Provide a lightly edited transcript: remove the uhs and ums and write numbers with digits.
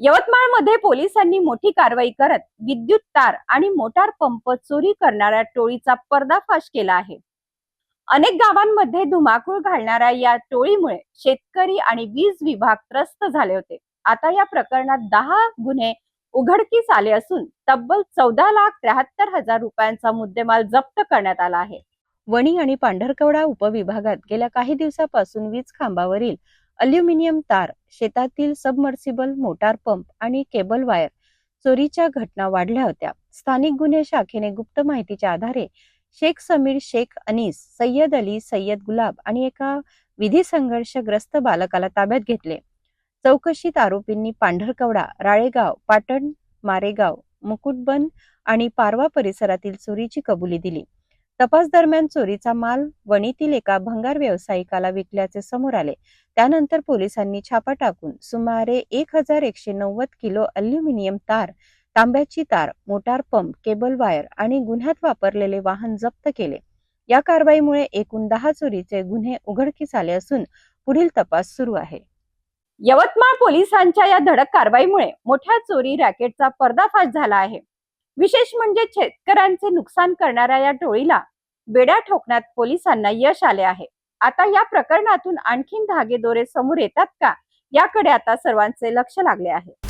यवतमाळमध्ये पोलिसांनी मोठी कारवाई करत विद्युत तार आणि मोटार पंप चोरी करणाऱ्या टोळीचा पर्दाफाश केला आहे। अनेक गावांमध्ये धुमाकूळ घालणाऱ्या या टोळीमुळे शेतकरी आणि वीज विभाग त्रस्त झाले होते। आता या प्रकरणात 10 गुन्हे उघडकीस आले असून तब्बल 14,73,000 रुपयांचा मुद्देमाल जप्त करण्यात आला आहे। वणी आणि पांढरकवडा उपविभागात गेल्या काही दिवसापासून वीज खांबावरील अल्युमिनियम तार, शेतातील सबमर्सिबल मोटार पंप आणि केबल वायर चोरीच्या घटना वाढल्या होत्या। स्थानिक गुन्हे शाखेने गुप्त माहितीच्या आधारे शेख समीर शेख अनीस, सय्यद अली सय्यद गुलाब आणि एका विधी संघर्षग्रस्त बालकाला ताब्यात घेतले। चौकशीत आरोपींनी पांढरकवडा, राळेगाव, पाटण, मारेगाव, मुकुटबन आणि पारवा परिसरातील चोरीची कबुली दिली। तपास दरम्यान चोरीचा माल वणीतील एका भंगार व्यावसायिकाला विकल्याचे समोर आले। त्यानंतर पोलिसांनी छापा टाकून सुमारे 1190 किलो अल्युमिनियम तार, तांब्याची तार, मोटार पंप, केबल वायर आणि गुन्ह्यात वापरलेले वाहन जप्त केले। या कारवाईमुळे एकूण 10 चोरीचे गुन्हे उघडकीस आले असून पुढील तपास सुरू आहे। यवतमाळ पोलिसांच्या या धडक कारवाईमुळे मोठ्या चोरी रॅकेटचा पर्दाफाश झाला आहे। विशेष म्हणजे शेतकऱ्यांचे नुकसान करणाऱ्या या टोळीला बेड्या ठोकण्यात पोलिसांना यश आले आहे। आता या प्रकरणातून आणखीन धागेदोरे समोर येतात का, याकडे आता सर्वांचे लक्ष लागले आहे।